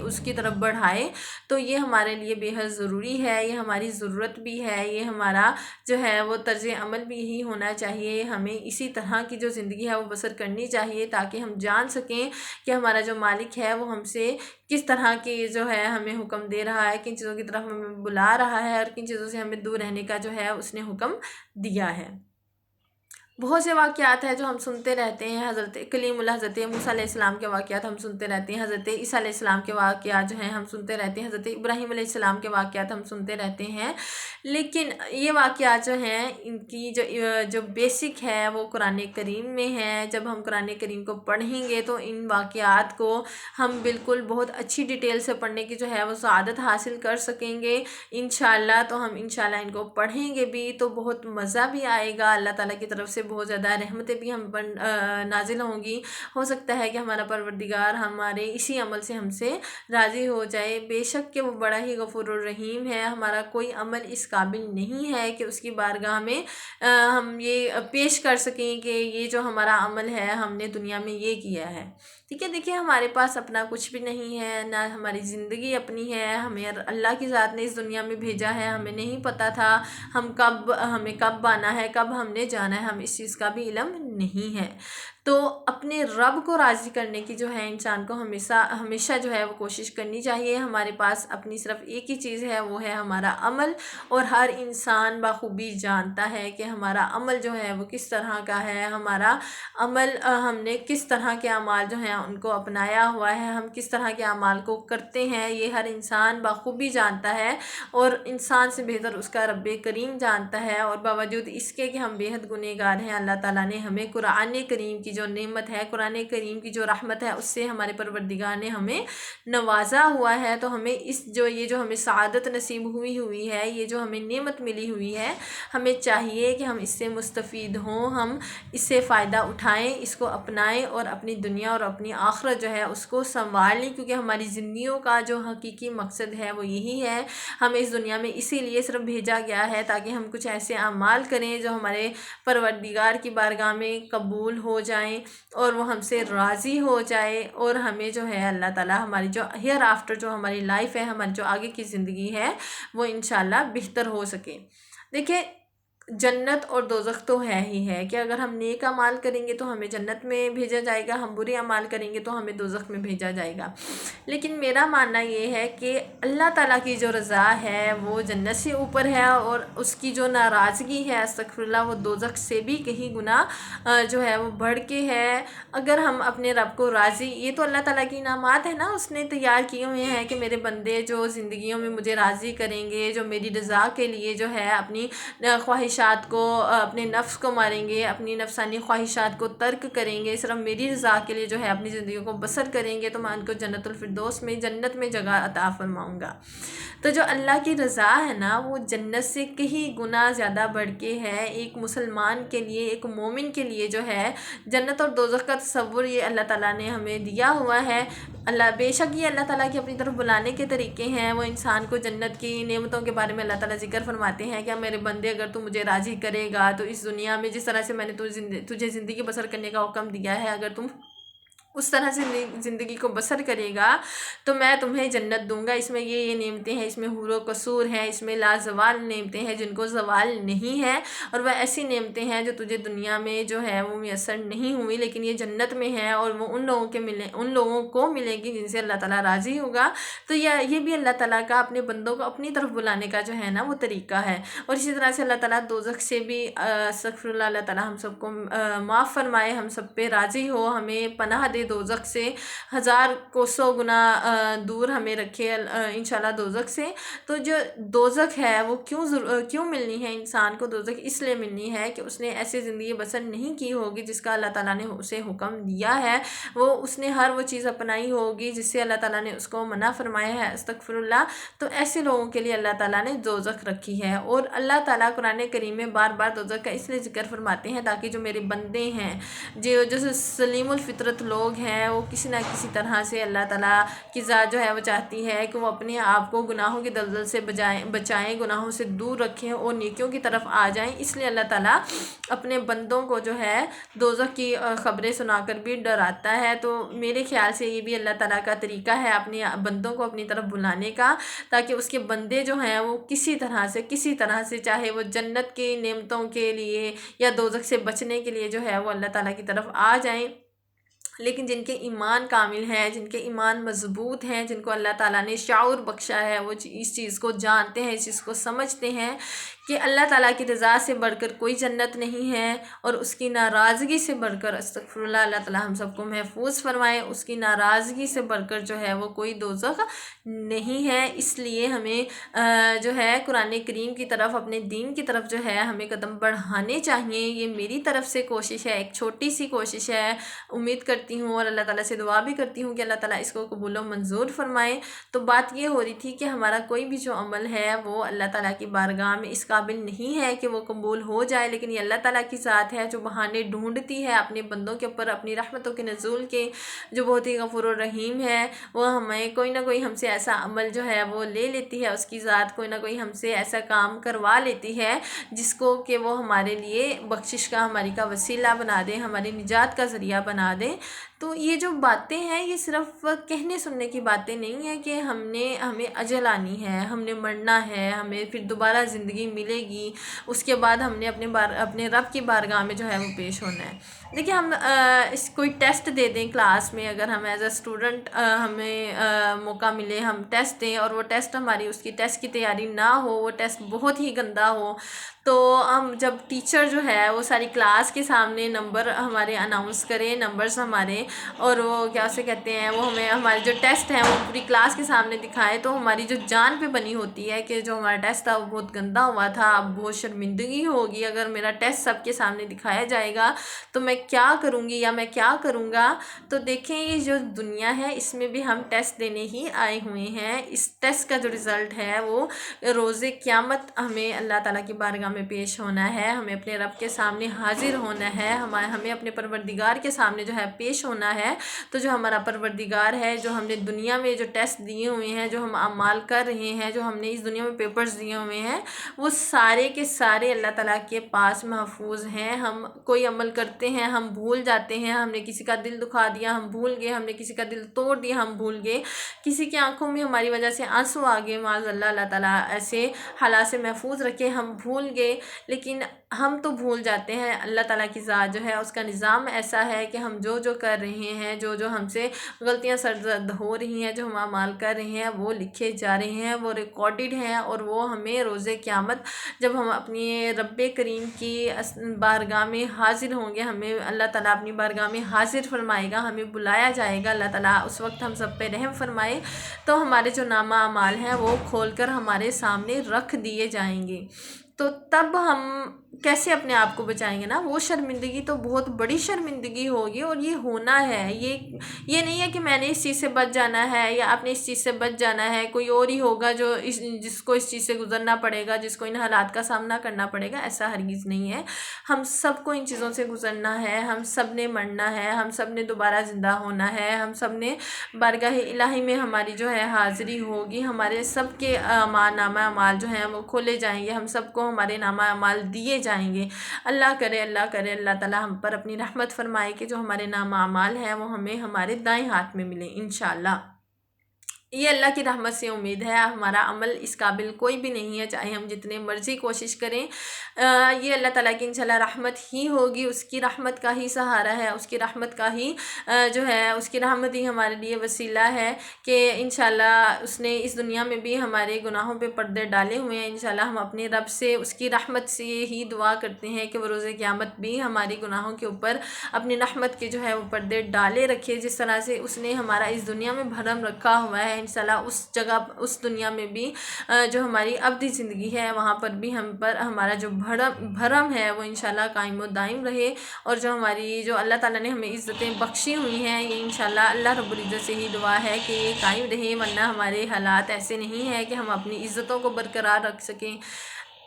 اس کی طرف بڑھائے، تو یہ ہمارے لیے بے حد ضروری ہے، یہ ہماری ضرورت بھی ہے، یہ ہمارا جو ہے وہ طرز عمل بھی یہی ہونا چاہیے۔ ہمیں اسی طرح کی جو زندگی ہے وہ بسر کرنی چاہیے تاکہ ہم جان سکیں کہ ہمارا جو مالک ہے وہ ہم سے کس طرح کی جو ہے ہمیں حکم دے رہا ہے، کن چیزوں کی طرف ہمیں بلا رہا ہے، اور کن چیزوں سے ہمیں دور رہنے کا جو ہے اس نے حکم دیا ہے۔ بہت سے واقعات ہیں جو ہم سنتے رہتے ہیں، حضرت کلیم اللہ حضرت موسیٰ علیہ السلام کے واقعات ہم سنتے رہتے ہیں، حضرت عیسیٰ علیہ السلام کے واقعات جو ہیں ہم سنتے رہتے ہیں، حضرت ابراہیم علیہ السلام کے واقعات ہم سنتے رہتے ہیں، لیکن یہ واقعات جو ہیں ان کی جو بیسک ہے وہ قرآن کریم میں ہے۔ جب ہم قرآن کریم کو پڑھیں گے تو ان واقعات کو ہم بالکل بہت اچھی ڈیٹیل سے پڑھنے کی جو ہے وہ سعادت حاصل کر سکیں گے انشاءاللہ۔ تو ہم انشاءاللہ ان کو پڑھیں گے بھی تو بہت مزہ بھی آئے گا، اللہ تعالیٰ کی طرف سے بہت زیادہ رحمتیں بھی ہم پر نازل ہوں گی۔ ہو سکتا ہے کہ ہمارا پروردگار ہمارے اسی عمل سے ہم سے راضی ہو جائے۔ بے شک کہ وہ بڑا ہی غفور الرحیم ہے، ہمارا کوئی عمل اس قابل نہیں ہے کہ اس کی بارگاہ میں ہم یہ پیش کر سکیں کہ یہ جو ہمارا عمل ہے ہم نے دنیا میں یہ کیا ہے، ٹھیک ہے۔ دیکھیں ہمارے پاس اپنا کچھ بھی نہیں ہے، نہ ہماری زندگی اپنی ہے، ہمیں اللہ کی ذات نے اس دنیا میں بھیجا ہے، ہمیں نہیں پتہ تھا ہمیں کب آنا ہے، کب ہم نے جانا ہے، ہم اس چیز کا بھی علم نہیں ہے۔ تو اپنے رب کو راضی کرنے کی جو ہے انسان کو ہمیشہ جو ہے وہ کوشش کرنی چاہیے۔ ہمارے پاس اپنی صرف ایک ہی چیز ہے، وہ ہے ہمارا عمل، اور ہر انسان بخوبی جانتا ہے کہ ہمارا عمل جو ہے وہ کس طرح کا ہے، ہمارا عمل ہم نے کس طرح کے اعمال جو ہیں ان کو اپنایا ہوا ہے، ہم کس طرح کے اعمال کو کرتے ہیں، یہ ہر انسان بخوبی جانتا ہے، اور انسان سے بہتر اس کا رب کریم جانتا ہے۔ اور باوجود اس کے کہ ہم بے حد گنہگار ہیں، اللہ تعالیٰ نے ہمیں قرآن کریم کی جو نعمت ہے، قرآن کریم کی جو رحمت ہے، اس سے ہمارے پروردگار نے ہمیں نوازا ہوا ہے۔ تو ہمیں یہ جو ہمیں سعادت نصیب ہوئی ہے، یہ جو ہمیں نعمت ملی ہوئی ہے، ہمیں چاہیے کہ ہم اس سے مستفید ہوں، ہم اس سے فائدہ اٹھائیں، اس کو اپنائیں، اور اپنی دنیا اور اپنی آخرت جو ہے اس کو سنوار لیں، کیونکہ ہماری زندگیوں کا جو حقیقی مقصد ہے وہ یہی ہے۔ ہمیں اس دنیا میں اسی لیے صرف بھیجا گیا ہے تاکہ ہم کچھ ایسے اعمال کریں جو ہمارے پروردگار کی بارگاہ میں قبول ہو جائیں، اور وہ ہم سے راضی ہو جائے، اور ہمیں جو ہے اللہ تعالیٰ ہماری جو ہیئر آفٹر جو ہماری لائف ہے، ہماری جو آگے کی زندگی ہے، وہ انشاءاللہ بہتر ہو سکے۔ دیکھیں جنت اور دوزخ تو ہے ہی ہے کہ اگر ہم نیک اعمال کریں گے تو ہمیں جنت میں بھیجا جائے گا، ہم برے اعمال کریں گے تو ہمیں دوزخ میں بھیجا جائے گا۔ لیکن میرا ماننا یہ ہے کہ اللہ تعالیٰ کی جو رضا ہے وہ جنت سے اوپر ہے، اور اس کی جو ناراضگی ہے استغفر اللہ وہ دوزخ سے بھی کہیں گنا جو ہے وہ بڑھ کے ہے۔ اگر ہم اپنے رب کو راضی، یہ تو اللہ تعالیٰ کی انعامات ہے نا، اس نے تیار کیے ہوئے ہیں کہ میرے بندے جو زندگیوں میں مجھے راضی کریں گے، جو میری رضا کے لیے جو ہے اپنی خواہشات کو، اپنے نفس کو ماریں گے، اپنی نفسانی خواہشات کو ترک کریں گے، صرف میری رضا کے لیے جو ہے اپنی زندگی کو بسر کریں گے، تو میں ان کو جنت الفردوس میں، جنت میں جگہ عطا فرماؤں گا۔ تو جو اللہ کی رضا ہے نا وہ جنت سے کہیں گنا زیادہ بڑھ کے ہے۔ ایک مسلمان کے لیے، ایک مومن کے لیے جو ہے جنت اور دوزخ کا تصور یہ اللہ تعالیٰ نے ہمیں دیا ہوا ہے۔ بے شک یہ اللہ تعالیٰ کی اپنی طرف بلانے کے طریقے ہیں، وہ انسان کو جنت کی نعمتوں کے بارے میں اللہ تعالیٰ ذکر فرماتے ہیں کہ میرے بندے اگر تو مجھے راضی کرے گا تو اس دنیا میں جس طرح سے میں نے تجھے زندگی بسر کرنے کا حکم دیا ہے، اگر تم اس طرح سے زندگی کو بسر کرے گا تو میں تمہیں جنت دوں گا۔ اس میں یہ نعمتیں ہیں، اس میں حور و قصور ہیں، اس میں لازوال نعمتیں ہیں جن کو زوال نہیں ہے، اور وہ ایسی نعمتیں ہیں جو تجھے دنیا میں جو ہے وہ میسر نہیں ہوئی، لیکن یہ جنت میں ہے، اور وہ ان لوگوں کو ملے گی جن سے اللہ تعالیٰ راضی ہوگا۔ تو یہ بھی اللہ تعالیٰ کا اپنے بندوں کو اپنی طرف بلانے کا جو ہے نا وہ طریقہ ہے۔ اور اسی طرح سے اللہ تعالیٰ دوزخ سے بھی استغفر اللہ، اللہ تعالیٰ ہم سب کو معاف فرمائے، ہم سب پہ راضی ہو، ہمیں پناہ دے دوزخ سے، 1000 کوسوں گنا دور ہمیں رکھے انشاءاللہ دوزخ سے۔ تو جو دوزخ ہے وہ کیوں ملنی ہے انسان کو؟ دوزخ اس لیے ملنی ہے کہ اس نے ایسی زندگی بسر نہیں کی ہوگی جس کا اللہ تعالیٰ نے اسے حکم دیا ہے، اس نے ہر وہ چیز اپنائی ہوگی جس سے اللہ تعالیٰ نے اس کو منع فرمایا ہے، استغفر اللہ۔ تو ایسے لوگوں کے لیے اللہ تعالیٰ نے دوزخ رکھی ہے، اور اللہ تعالیٰ قرآن کریم میں بار بار دوزخ کا اس لیے ذکر فرماتے ہیں تاکہ جو میرے بندے ہیں، جو سلیم الفطرت لوگ لوگ ہیں وہ کسی نہ کسی طرح سے اللہ تعالیٰ کی ذات جو ہے وہ چاہتی ہے کہ وہ اپنے آپ کو گناہوں کے دلدل سے بچائیں، گناہوں سے دور رکھیں اور نیکیوں کی طرف آ جائیں۔ اس لیے اللہ تعالیٰ اپنے بندوں کو جو ہے دوزخ کی خبریں سنا کر بھی ڈراتا ہے۔ تو میرے خیال سے یہ بھی اللہ تعالیٰ کا طریقہ ہے اپنے بندوں کو اپنی طرف بلانے کا، تاکہ اس کے بندے جو ہیں وہ کسی طرح سے چاہے وہ جنت کی نعمتوں کے لیے یا دوزخ سے بچنے کے لیے جو ہے وہ اللہ تعالیٰ کی طرف آ جائیں۔ لیکن جن کے ایمان کامل ہے، جن کے ایمان مضبوط ہیں، جن کو اللہ تعالیٰ نے شعور بخشا ہے، وہ اس چیز کو جانتے ہیں، اس چیز کو سمجھتے ہیں کہ اللہ تعالیٰ کی رضا سے بڑھ کر کوئی جنت نہیں ہے، اور اس کی ناراضگی سے بڑھ کر استغفر اللہ، اللہ تعالیٰ ہم سب کو محفوظ فرمائے، اس کی ناراضگی سے بڑھ کر جو ہے وہ کوئی دوزخ نہیں ہے۔ اس لیے ہمیں جو ہے قرآن کریم کی طرف، اپنے دین کی طرف جو ہے ہمیں قدم بڑھانے چاہیے۔ یہ میری طرف سے کوشش ہے، ایک چھوٹی سی کوشش ہے، امید کرتی ہوں اور اللہ تعالیٰ سے دعا بھی کرتی ہوں کہ اللہ تعالیٰ اس کو قبول و منظور فرمائے۔ تو بات یہ ہو رہی تھی کہ ہمارا کوئی بھی جو عمل ہے وہ اللہ تعالیٰ کی بارگاہ میں اس قابل نہیں ہے کہ وہ قبول ہو جائے، لیکن یہ اللہ تعالیٰ کی ذات ہے جو بہانے ڈھونڈتی ہے اپنے بندوں کے اوپر اپنی رحمتوں کے نزول کے، جو بہت ہی غفور الرحیم ہے۔ وہ ہمیں کوئی نہ کوئی ہم سے ایسا عمل جو ہے وہ لے لیتی ہے، اس کی ذات کوئی نہ کوئی ہم سے ایسا کام کروا لیتی ہے جس کو کہ وہ ہمارے لیے بخشش کا، ہماری کا وسیلہ بنا دے، ہماری نجات کا ذریعہ بنا دے۔ تو یہ جو باتیں ہیں یہ صرف کہنے سننے کی باتیں نہیں ہیں کہ ہمیں اجل آنی ہے، ہم نے مرنا ہے، ہمیں پھر دوبارہ زندگی ملے گی، اس کے بعد ہم نے اپنے رب کی بارگاہ میں جو ہے وہ پیش ہونا ہے۔ دیکھیں ہم کوئی ٹیسٹ دے دیں کلاس میں، اگر ہم ایز اے اسٹوڈنٹ ہمیں موقع ملے ہم ٹیسٹ دیں، اور وہ ٹیسٹ ہماری اس کی ٹیسٹ کی تیاری نہ ہو، وہ ٹیسٹ بہت ہی گندا ہو، تو ہم جب ٹیچر جو ہے وہ ساری کلاس کے سامنے نمبر ہمارے اناؤنس کرے، نمبرز ہمارے، اور وہ کیا سے کہتے ہیں، وہ ہمیں ہمارے جو ٹیسٹ ہیں وہ پوری کلاس کے سامنے دکھائے، تو ہماری جو جان پہ بنی ہوتی ہے کہ جو ہمارا ٹیسٹ تھا وہ بہت گندا ہوا تھا، اب بہت شرمندگی ہوگی اگر میرا ٹیسٹ سب کے سامنے دکھایا جائے گا تو میں کیا کروں گی یا میں کیا کروں گا۔ تو دیکھیں یہ جو دنیا ہے اس میں بھی ہم ٹیسٹ دینے ہی آئے ہوئے ہیں، اس ٹیسٹ کا جو رزلٹ ہے وہ روز قیامت ہمیں اللہ تعالیٰ کی بارگاہ میں پیش ہونا ہے، ہمیں اپنے رب کے سامنے حاضر ہونا ہے، ہمیں اپنے پروردگار کے سامنے جو ہے پیش ہونا ہے۔ تو جو ہمارا پروردگار ہے، جو ہم نے دنیا میں جو ٹیسٹ دیے ہوئے ہیں، جو ہم اعمال کر رہے ہیں، جو ہم نے اس دنیا میں پیپرز دیے ہوئے ہیں، وہ سارے کے سارے اللہ تعالیٰ کے پاس محفوظ ہیں۔ ہم کوئی عمل کرتے ہیں، ہم بھول جاتے ہیں، ہم نے کسی کا دل دکھا دیا ہم بھول گئے، ہم نے کسی کا دل توڑ دیا ہم بھول گئے، کسی کی آنکھوں میں ہماری وجہ سے آنسو آ گئے، معاذ اللہ، اللہ تعالیٰ ایسے حالات سے محفوظ رکھے، ہم بھول گئے۔ لیکن ہم تو بھول جاتے ہیں، اللہ تعالیٰ کی ذات جو ہے اس کا نظام ایسا ہے کہ ہم جو کر رہے ہیں، جو ہم سے غلطیاں سرزد ہو رہی ہیں، جو ہم اعمال کر رہے ہیں وہ لکھے جا رہے ہیں، وہ ریکارڈڈ ہیں، اور وہ ہمیں روز قیامت جب ہم اپنی رب کریم کی بارگاہ میں حاضر ہوں گے، ہمیں اللہ تعالیٰ اپنی بارگاہ میں حاضر فرمائے گا، ہمیں بلایا جائے گا، اللہ تعالیٰ اس وقت ہم سب پہ رحم فرمائے، تو ہمارے جو نامہ اعمال ہیں وہ کھول کر ہمارے سامنے رکھ دیے جائیں گے۔ تو تب ہم کیسے اپنے آپ کو بچائیں گے نا؟ وہ شرمندگی تو بہت بڑی شرمندگی ہوگی، اور یہ ہونا ہے، یہ نہیں ہے کہ میں نے اس چیز سے بچ جانا ہے یا آپ نے اس چیز سے بچ جانا ہے، کوئی اور ہی ہوگا جس کو اس چیز سے گزرنا پڑے گا، جس کو ان حالات کا سامنا کرنا پڑے گا، ایسا ہرگز نہیں ہے۔ ہم سب کو ان چیزوں سے گزرنا ہے، ہم سب نے مرنا ہے، ہم سب نے دوبارہ زندہ ہونا ہے، ہم سب نے بارگاہ الہی میں ہماری جو ہے حاضری ہوگی، ہمارے سب کے نامہ اعمال جو ہیں وہ کھولے جائیں گے، ہم سب کو ہمارے نامہ اعمال دیے جائیں گے۔ اللہ کرے اللہ تعالیٰ ہم پر اپنی رحمت فرمائے کہ جو ہمارے نامہ اعمال ہیں وہ ہمیں ہمارے دائیں ہاتھ میں ملے انشاءاللہ۔ یہ اللہ کی رحمت سے امید ہے، ہمارا عمل اس قابل کوئی بھی نہیں ہے، چاہے ہم جتنے مرضی کوشش کریں، یہ اللہ تعالیٰ کی انشاءاللہ رحمت ہی ہوگی، اس کی رحمت کا ہی سہارا ہے، اس کی رحمت کا ہی جو ہے اس کی رحمت ہی ہمارے لیے وسیلہ ہے کہ انشاءاللہ اس نے اس دنیا میں بھی ہمارے گناہوں پہ پردے ڈالے ہوئے ہیں۔ انشاءاللہ ہم اپنے رب سے اس کی رحمت سے ہی دعا کرتے ہیں کہ وہ روز قیامت بھی ہماری گناہوں کے اوپر اپنی رحمت کے جو ہے وہ پردے ڈالے رکھے، جس طرح سے اس نے ہمارا اس دنیا میں بھرم رکھا ہوا ہے، انشاءاللہ اس جگہ اس دنیا میں بھی جو ہماری ابدی زندگی ہے وہاں پر بھی ہم پر ہمارا جو بھرم ہے وہ انشاءاللہ قائم و دائم رہے، اور جو اللہ تعالیٰ نے ہمیں عزتیں بخشی ہوئی ہیں یہ انشاءاللہ اللہ رب العزت سے ہی دعا ہے کہ یہ قائم رہے، ورنہ ہمارے حالات ایسے نہیں ہیں کہ ہم اپنی عزتوں کو برقرار رکھ سکیں۔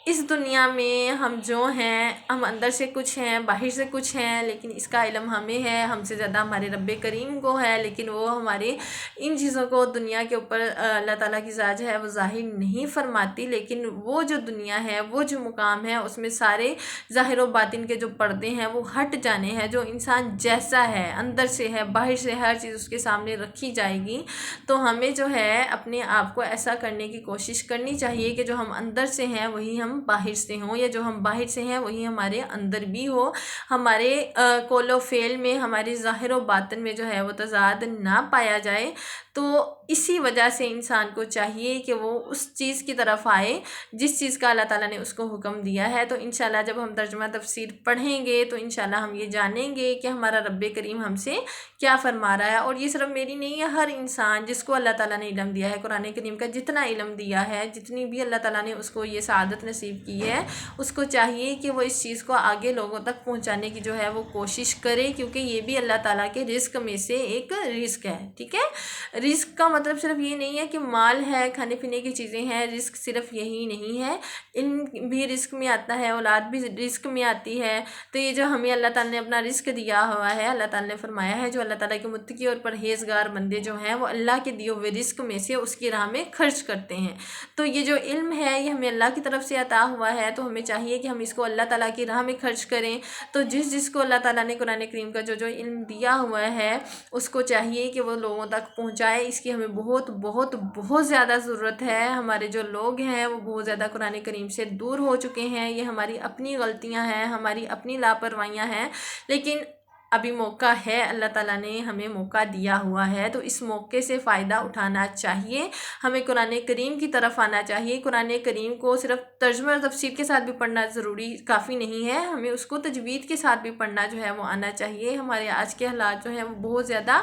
اس دنیا میں ہم جو ہیں، ہم اندر سے کچھ ہیں، باہر سے کچھ ہیں، لیکن اس کا علم ہمیں ہے، ہم سے زیادہ ہمارے رب کریم کو ہے، لیکن وہ ہمارے ان چیزوں کو دنیا کے اوپر اللہ تعالیٰ کی ذات جو ہے وہ ظاہر نہیں فرماتی، لیکن وہ جو دنیا ہے، وہ جو مقام ہے، اس میں سارے ظاہر و باطن کے جو پردے ہیں وہ ہٹ جانے ہیں۔ جو انسان جیسا ہے، اندر سے ہے، باہر سے ہر چیز اس کے سامنے رکھی جائے گی، تو ہمیں جو ہے اپنے آپ کو ایسا کرنے کی کوشش کرنی چاہیے کہ جو ہم اندر سے ہیں وہی ہم باہر سے ہوں، یا جو ہم باہر سے ہیں وہی ہمارے اندر بھی ہو، ہمارے قول و فعل میں، ہمارے ظاہر و باطن میں جو ہے وہ تضاد نہ پایا جائے۔ تو اسی وجہ سے انسان کو چاہیے کہ وہ اس چیز کی طرف آئے جس چیز کا اللہ تعالیٰ نے اس کو حکم دیا ہے۔ تو انشاءاللہ جب ہم ترجمہ تفسیر پڑھیں گے تو انشاءاللہ ہم یہ جانیں گے کہ ہمارا رب کریم ہم سے کیا فرما رہا ہے۔ اور یہ صرف میری نہیں ہے، ہر انسان جس کو اللہ تعالیٰ نے علم دیا ہے، قرآن کریم کا جتنا علم دیا ہے، جتنی بھی اللہ تعالیٰ نے اس کو یہ سعادت نصیب کی ہے، اس کو چاہیے کہ وہ اس چیز کو آگے لوگوں تک پہنچانے کی جو ہے وہ کوشش کرے، کیونکہ یہ بھی اللہ تعالیٰ کے رزق میں سے ایک رزق ہے۔ ٹھیک ہے، رزق کا مطلب صرف یہ نہیں ہے کہ مال ہے، کھانے پینے کی چیزیں ہیں، رزق صرف یہی نہیں ہے، علم بھی رزق میں آتا ہے، اولاد بھی رزق میں آتی ہے۔ تو یہ جو ہمیں اللہ تعالیٰ نے اپنا رزق دیا ہوا ہے، اللہ تعالیٰ نے فرمایا ہے جو اللہ تعالیٰ کے متقی اور پرہیزگار بندے جو ہیں وہ اللہ کے دیے ہوئے رزق میں سے اس کی راہ میں خرچ کرتے ہیں۔ تو یہ جو علم ہے یہ ہمیں اللہ کی طرف سے عطا ہوا ہے، تو ہمیں چاہیے کہ ہم اس کو اللہ تعالیٰ کی راہ میں خرچ کریں۔ تو جس کو اللہ تعالیٰ نے قرآن کریم کا جو علم دیا ہوا ہے اس کو چاہیے کہ وہ لوگوں تک پہنچائے۔ اس کی ہمیں بہت بہت بہت زیادہ ضرورت ہے۔ ہمارے جو لوگ ہیں وہ بہت زیادہ قرآن کریم سے دور ہو چکے ہیں، یہ ہماری اپنی غلطیاں ہیں، ہماری اپنی لاپرواہیاں ہیں، لیکن ابھی موقع ہے، اللہ تعالیٰ نے ہمیں موقع دیا ہوا ہے، تو اس موقع سے فائدہ اٹھانا چاہیے۔ ہمیں قرآن کریم کی طرف آنا چاہیے۔ قرآن کریم کو صرف ترجمہ اور تفسیر کے ساتھ بھی پڑھنا ضروری کافی نہیں ہے، ہمیں اس کو تجوید کے ساتھ بھی پڑھنا جو ہے وہ آنا چاہیے۔ ہمارے آج کے حالات جو ہیں وہ بہت زیادہ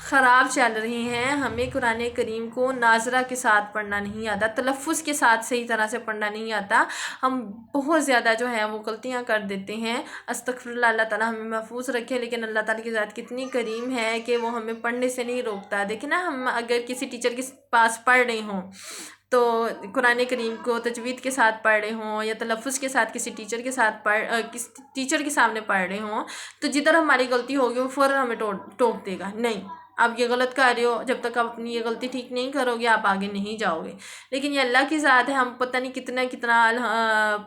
خراب چل رہے ہیں، ہمیں قرآن کریم کو ناظرہ کے ساتھ پڑھنا نہیں آتا، تلفظ کے ساتھ صحیح طرح سے پڑھنا نہیں آتا، ہم بہت زیادہ جو ہے وہ غلطیاں کر دیتے ہیں۔ استغفراللہ، اللہ تعالیٰ ہمیں محفوظ رکھے، لیکن اللہ تعالیٰ کی ذات کتنی کریم ہے کہ وہ ہمیں پڑھنے سے نہیں روکتا۔ دیکھیں نا، ہم اگر کسی ٹیچر کے پاس پڑھ رہے ہوں تو قرآن کریم کو تجوید کے ساتھ پڑھ رہے ہوں، یا تلفظ کے ساتھ کسی ٹیچر کے ساتھ کسی ٹیچر کے سامنے پڑھ رہے ہوں، تو جدھر ہماری غلطی ہوگی وہ فوراً ہمیں ٹوک دے گا، نہیں آپ یہ غلط کر رہے ہو، جب تک آپ اپنی یہ غلطی ٹھیک نہیں کرو گے آپ آگے نہیں جاؤ گے۔ لیکن یہ اللہ کی ذات ہے، ہم پتہ نہیں کتنا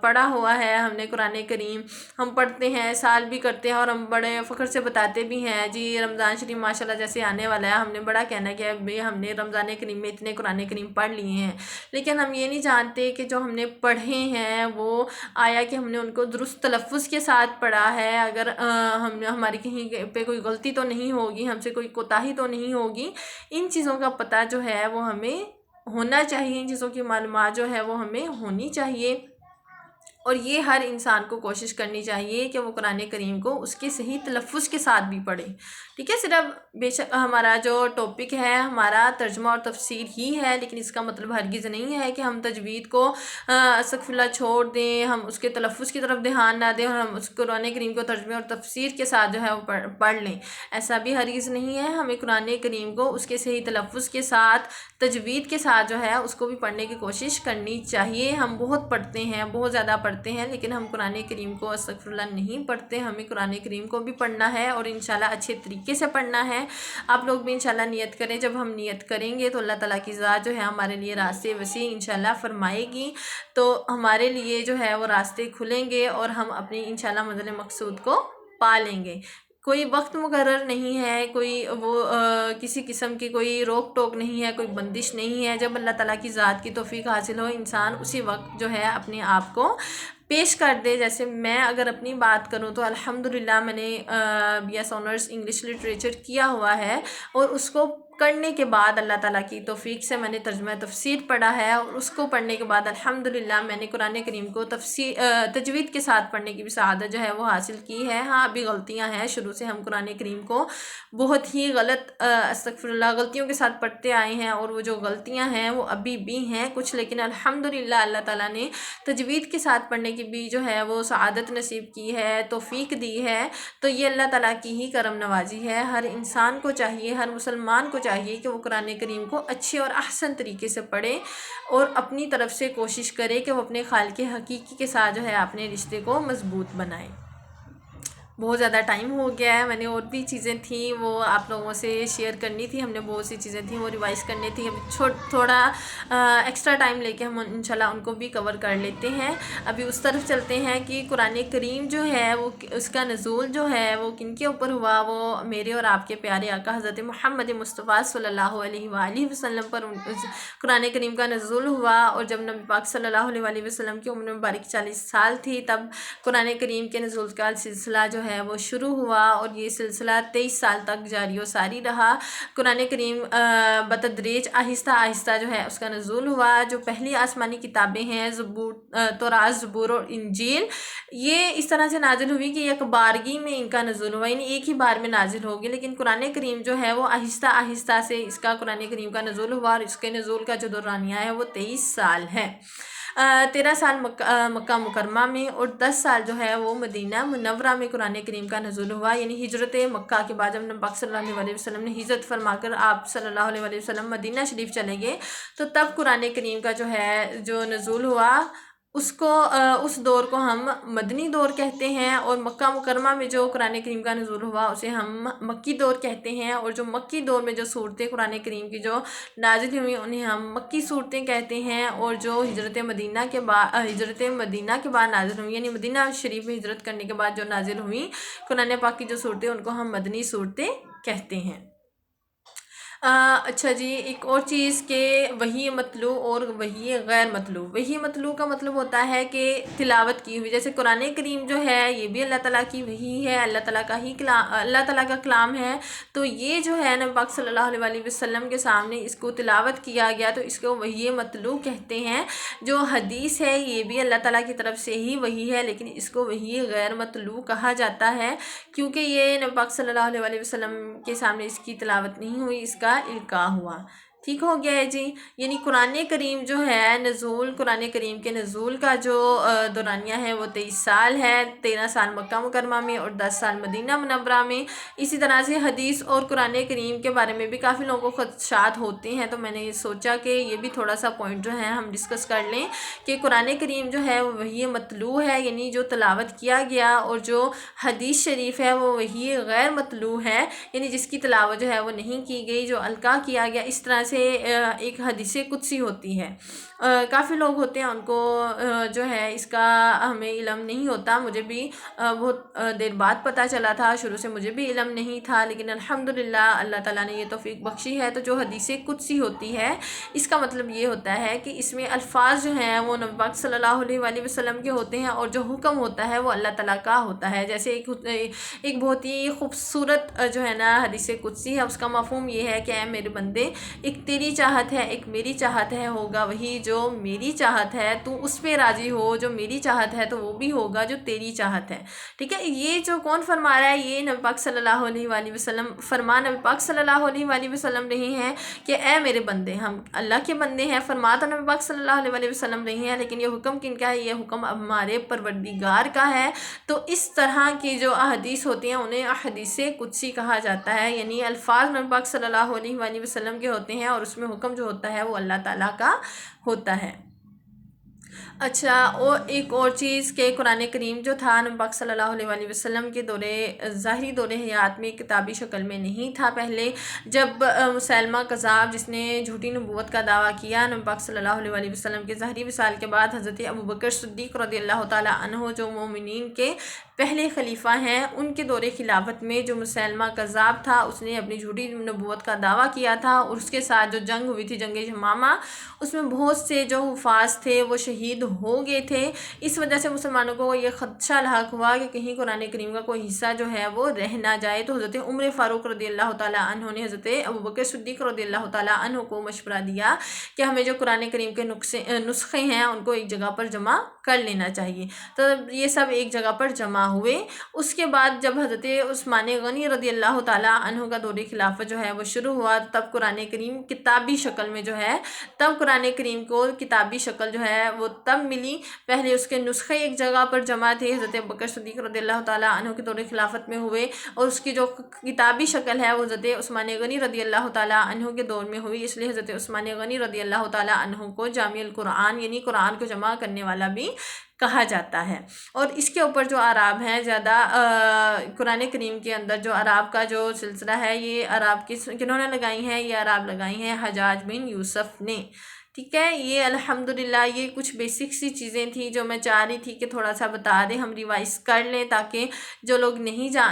پڑھا ہوا ہے ہم نے قرآن کریم، ہم پڑھتے ہیں، سال بھی کرتے ہیں، اور ہم بڑے فخر سے بتاتے بھی ہیں جی رمضان شریف ماشاءاللہ جیسے آنے والا ہے، ہم نے بڑا کہنا کہ بھئی ہم نے رمضان کریم میں اتنے قرآن کریم پڑھ لیے ہیں، لیکن ہم یہ نہیں جانتے کہ جو ہم نے پڑھے ہیں وہ آیا کہ ہم نے ان کو درست تلفظ کے ساتھ پڑھا ہے، اگر ہماری کہیں پہ کوئی غلطی تو نہیں ہوگی، ہم سے کوئی کوتاہی تو نہیں ہوگی۔ ان چیزوں کا پتہ جو ہے وہ ہمیں ہونا چاہیے، ان چیزوں کی معلومات جو ہے وہ ہمیں ہونی چاہیے، اور یہ ہر انسان کو کوشش کرنی چاہیے کہ وہ قرآن کریم کو اس کے صحیح تلفظ کے ساتھ بھی پڑھے۔ ٹھیک ہے، صرف بے شک ہمارا جو ٹاپک ہے ہمارا ترجمہ اور تفسیر ہی ہے، لیکن اس کا مطلب ہرگز نہیں ہے کہ ہم تجوید کو استغفراللہ چھوڑ دیں، ہم اس کے تلفظ کی طرف دھیان نہ دیں، اور ہم اس قرآن کریم کو ترجمہ اور تفسیر کے ساتھ جو ہے وہ پڑھ لیں، ایسا بھی ہرگز نہیں ہے۔ ہمیں قرآن کریم کو اس کے صحیح تلفظ کے ساتھ، تجوید کے ساتھ جو ہے اس کو بھی پڑھنے کی کوشش کرنی چاہیے۔ ہم بہت پڑھتے ہیں، بہت زیادہ پڑھتے ہیں، لیکن ہم قرآن کریم کو استغفراللہ نہیں پڑھتے۔ ہمیں قرآن کریم کو بھی پڑھنا ہے، اور انشاءاللہ اچھے طریقے سے پڑھنا ہے۔ آپ لوگ بھی انشاءاللہ نیت کریں، جب ہم نیت کریں گے تو اللہ تعالیٰ کی ذات جو ہے ہمارے لیے راستے وسیع انشاءاللہ فرمائے گی، تو ہمارے لیے جو ہے وہ راستے کھلیں گے، اور ہم اپنی انشاءاللہ منزل مقصود کو پا لیں گے۔ کوئی وقت مقرر نہیں ہے، کوئی کسی قسم کی کوئی روک ٹوک نہیں ہے، کوئی بندش نہیں ہے، جب اللہ تعالیٰ کی ذات کی توفیق حاصل ہو انسان اسی وقت جو ہے اپنے آپ کو پیش کر دے۔ جیسے میں اگر اپنی بات کروں تو الحمدللہ میں نے B S honours English literature کیا ہوا ہے، اور اس کو کرنے کے بعد اللہ تعالیٰ کی توفیق سے میں نے ترجمہ تفسیر پڑھا ہے، اور اس کو پڑھنے کے بعد الحمدللہ میں نے قرآن کریم کو تجوید کے ساتھ پڑھنے کی بھی سعادت جو ہے وہ حاصل کی ہے۔ ہاں ابھی غلطیاں ہیں، شروع سے ہم قرآن کریم کو بہت ہی غلط استغفراللہ غلطیوں کے ساتھ پڑھتے آئے ہیں، اور وہ جو غلطیاں ہیں وہ ابھی بھی ہیں کچھ، لیکن الحمدللہ اللہ تعالیٰ نے تجوید کے ساتھ پڑھنے کی بھی جو ہے وہ سعادت نصیب کی ہے، توفیق دی ہے۔ تو یہ اللہ تعالیٰ کی ہی کرم نوازی ہے۔ ہر انسان کو چاہیے، ہر مسلمان کو چاہیے چاہیے کہ وہ قرآن کریم کو اچھے اور احسن طریقے سے پڑھے اور اپنی طرف سے کوشش کرے کہ وہ اپنے خالق حقیقی کے ساتھ جو ہے اپنے رشتے کو مضبوط بنائے۔ بہت زیادہ ٹائم ہو گیا ہے، میں نے اور بھی چیزیں تھیں وہ آپ لوگوں سے شیئر کرنی تھی، ہم نے بہت سی چیزیں تھیں وہ ریوائز کرنی تھی، ابھی تھوڑا ایکسٹرا ٹائم لے کے ہم انشاءاللہ ان کو بھی کور کر لیتے ہیں۔ ابھی اس طرف چلتے ہیں کہ قرآن کریم جو ہے وہ اس کا نزول جو ہے وہ کن کے اوپر ہوا، وہ میرے اور آپ کے پیارے آقا حضرت محمد مصطفیٰ صلی اللہ علیہ وآلہ وسلم پر قرآن کریم کا نزول ہوا، اور جب نبی پاک صلی اللہ علیہ وآلہ وسلم کی عمر مبارک 40 سال تھی تب قرآن کریم کے نزول کا سلسلہ جو ہے وہ شروع ہوا، اور یہ سلسلہ 23 سال تک جاری و ساری رہا۔ قرآن کریم بتدریج آہستہ آہستہ جو ہے اس کا نزول ہوا۔ جو پہلی آسمانی کتابیں ہیں تورات، زبور اور انجیل، یہ اس طرح سے نازل ہوئی کہ ایک بارگی میں ان کا نزول ہوا، یعنی ایک ہی بار میں نازل ہوگی، لیکن قرآن کریم جو ہے وہ آہستہ آہستہ سے اس کا قرآن کریم کا نزول ہوا، اور اس کے نزول کا جو دورانیہ ہے وہ 23 سال ہے۔ 13 سال مکہ مکرمہ میں اور 10 سال جو ہے وہ مدینہ منورہ میں قرآن کریم کا نزول ہوا، یعنی ہجرت مکہ کے بعد جب نبی پاک صلی اللہ علیہ وسلم نے ہجرت فرما کر آپ صلی اللہ علیہ وسلم مدینہ شریف چلے گئے تو تب قرآن کریم کا جو نزول ہوا اس دور کو ہم مدنی دور کہتے ہیں، اور مکہ مکرمہ میں جو قرآن کریم کا نزول ہوا اسے ہم مکی دور کہتے ہیں، اور جو مکی دور میں جو صورتیں قرآن کریم کی جو نازل ہوئی انہیں ہم مکی صورتیں کہتے ہیں، اور جو ہجرت مدینہ کے بعد نازل ہوئی، یعنی مدینہ شریف میں ہجرت کرنے کے بعد جو نازل ہوئی قرآن پاک کی جو صورتیں ان کو ہم مدنی صورتیں کہتے ہیں۔ اچھا جی، ایک اور چیز کہ وحی مطلوع اور وحی غیر مطلوع۔ وحی مطلوع کا مطلب ہوتا ہے کہ تلاوت کی ہوئی، جیسے قرآن کریم جو ہے یہ بھی اللہ تعالیٰ کی وحی ہے، اللہ تعالیٰ کا کلام ہے، تو یہ جو ہے نبی پاک صلی اللہ علیہ وسلم کے سامنے اس کو تلاوت کیا گیا تو اس کو وحی مطلوع کہتے ہیں۔ جو حدیث ہے یہ بھی اللہ تعالیٰ کی طرف سے ہی وحی ہے، لیکن اس کو وحی غیر مطلوع کہا جاتا ہے کیونکہ یہ نبی پاک صلی اللہ علیہ وسلم کے سامنے اس کی تلاوت نہیں ہوئی، اس کا القاء ہوا۔ ٹھیک ہو گیا ہے جی، یعنی قرآن کریم جو ہے قرآن کریم کے نزول کا جو دورانیہ ہے وہ 23 سال ہے، 13 سال مکہ مکرمہ میں اور 10 سال مدینہ منورہ میں۔ اسی طرح سے حدیث اور قرآن کریم کے بارے میں بھی کافی لوگوں کو خدشات ہوتے ہیں، تو میں نے سوچا کہ یہ بھی تھوڑا سا پوائنٹ جو ہے ہم ڈسکس کر لیں کہ قرآن کریم جو ہے وہ وحی مطلوع ہے، یعنی جو تلاوت کیا گیا، اور جو حدیث شریف ہے وہ وحی غیر مطلوع ہے، یعنی جس کی تلاوت جو ہے وہ نہیں کی گئی، جو القاء کیا گیا۔ اس طرح سے ایک حدیث قدسی ہوتی ہے، کافی لوگ ہوتے ہیں ان کو جو ہے اس کا ہمیں علم نہیں ہوتا، مجھے بھی بہت دیر بعد پتہ چلا تھا، شروع سے مجھے بھی علم نہیں تھا، لیکن الحمدللہ اللہ تعالیٰ نے یہ توفیق بخشی ہے۔ تو جو حدیث قدسی ہوتی ہے اس کا مطلب یہ ہوتا ہے کہ اس میں الفاظ جو ہیں وہ نبی پاک صلی اللہ علیہ وسلم کے ہوتے ہیں، اور جو حکم ہوتا ہے وہ اللہ تعالیٰ کا ہوتا ہے۔ جیسے ایک بہت ہی خوبصورت جو ہے نا حدیث قدسی ہے، اس کا مفہوم یہ ہے کہ اے میرے بندے، ایک تیری چاہت ہے ایک میری چاہت ہے، ہوگا وہی جو میری چاہت ہے، تو اس پہ راضی ہو، جو میری چاہت ہے تو وہ بھی ہوگا جو تیری چاہت ہے۔ ٹھیک ہے، یہ جو کون فرما رہا ہے، یہ نبی پاک صلی اللہ علیہ وآلہ وسلم نبی پاک صلی اللہ علیہ وآلہ وسلم رہے ہیں کہ اے میرے بندے، ہم اللہ کے بندے ہیں، فرما تو نبی پاک صلی اللہ علیہ وآلہ وسلم رہے ہیں، لیکن یہ حکم کن کا ہے؟ یہ حکم ہمارے پروردگار کا ہے۔ تو اس طرح کی جو احادیث ہوتی ہیں انہیں احادیث قدسی کہا جاتا ہے، یعنی الفاظ نبی پاک صلی اللہ علیہ وآلہ وسلم کے ہوتے ہیں، اور اس میں حکم جو ہوتا ہے وہ اللہ تعالیٰ کا ہوتا ہے۔ اچھا، اور ایک اور چیز کہ قرآن کریم جو تھا نبی پاک صلی اللہ علیہ وسلم کے ظاہری دور حیات میں کتابی شکل میں نہیں تھا۔ پہلے جب مسیلمہ کذاب جس نے جھوٹی نبوت کا دعویٰ کیا نبی پاک صلی اللہ علیہ وسلم کے ظاہری وصال کے بعد، حضرت ابوبکر صدیق رضی اللہ تعالیٰ عنہ جو مومنین کے پہلے خلیفہ ہیں، ان کے دور خلافت میں جو مسیلمہ کذاب تھا اس نے اپنی جھوٹی نبوت کا دعویٰ کیا تھا، اور اس کے ساتھ جو جنگ ہوئی تھی، جنگ یمامہ، اس میں بہت سے جو حفاظ تھے وہ شہید ہو گئے تھے۔ اس وجہ سے مسلمانوں کو یہ خدشہ لاحق ہوا کہ کہیں قرآن کریم کا کوئی حصہ جو ہے وہ رہ نہ جائے، تو حضرت عمر فاروق رضی اللہ تعالیٰ عنہ نے حضرت ابوبکر صدیق رضی اللہ تعالیٰ عنہ کو مشورہ دیا کہ ہمیں جو قرآن کریم کے نسخے ہیں ان کو ایک جگہ پر جمع کر لینا چاہیے۔ تو یہ سب ایک جگہ پر جمع ہوئے۔ اس کے بعد جب حضرت عثمان غنی رضی اللہ تعالیٰ عنہ کا دور خلافت جو ہے وہ شروع ہوا، تب قرآن کریم کتابی شکل میں جو ہے، تب قرآن کریم کو کتابی شکل جو ہے وہ تب ملی۔ پہلے اس کے نسخے ایک جگہ پر جمع تھے، حضرت ابوبکر صدیق رضی اللہ تعالیٰ عنہ کے دور خلافت میں ہوئے، اور اس کی جو کتابی شکل ہے وہ حضرت عثمان غنی رضی اللہ تعالیٰ عنہ کے دور میں ہوئی۔ اس لیے حضرت عثمان غنی رضی اللہ تعالیٰ عنہ کو جامع القرآن یعنی قرآن کو جمع کرنے والا بھی کہا جاتا ہے۔ اور اس کے اوپر جو اعراب ہیں زیادہ قرآن کریم کے اندر جو اعراب کا جو سلسلہ ہے، یہ اعراب کنہوں نے لگائی ہیں؟ یہ اعراب لگائی ہیں حجاج بن یوسف نے، ٹھیک ہے۔ یہ الحمدللہ یہ کچھ بیسک سی چیزیں تھیں جو میں چاہ رہی تھی کہ تھوڑا سا بتا دیں، ہم ریوائز کر لیں، تاکہ جو لوگ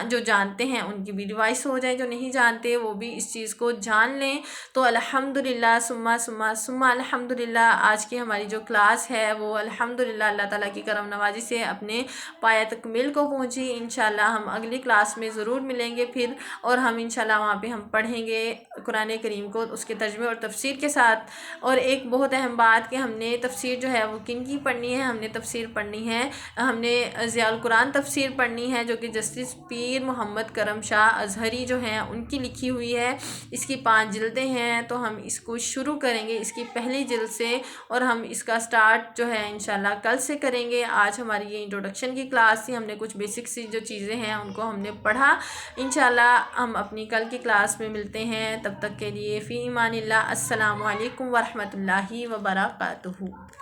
جو جانتے ہیں ان کی بھی ریوائز ہو جائے، جو نہیں جانتے وہ بھی اس چیز کو جان لیں۔ تو الحمدللہ ثم الحمدللہ آج کی ہماری جو کلاس ہے وہ الحمدللہ اللہ تعالیٰ کی کرم نوازی سے اپنے پایہ تکمیل کو پہنچی۔ انشاءاللہ ہم اگلی کلاس میں ضرور ملیں گے پھر، اور ہم انشاءاللہ وہاں پہ ہم پڑھیں گے قرآن کریم کو اس کے ترجمے اور تفسیر کے ساتھ۔ اور ایک بہت اہم بات کہ ہم نے تفسیر جو ہے وہ کن کی پڑھنی ہے، ہم نے تفسیر پڑھنی ہے، ہم نے ضیاء القرآن تفسیر پڑھنی ہے جو کہ جسٹس پیر محمد کرم شاہ ازہری جو ہیں ان کی لکھی ہوئی ہے۔ اس کی 5 جلدیں ہیں، تو ہم اس کو شروع کریں گے اس کی پہلی جلد سے، اور ہم اس کا سٹارٹ جو ہے انشاءاللہ کل سے کریں گے۔ آج ہماری یہ انٹروڈکشن کی کلاس تھی، ہم نے کچھ بیسک سی جو چیزیں ہیں ان کو ہم نے پڑھا۔ انشاءاللہ ہم اپنی کل کی کلاس میں ملتے ہیں، تب تک کے لیے فی امان اللہ، السلام علیکم ورحمۃ اللہ وبرکاتہ۔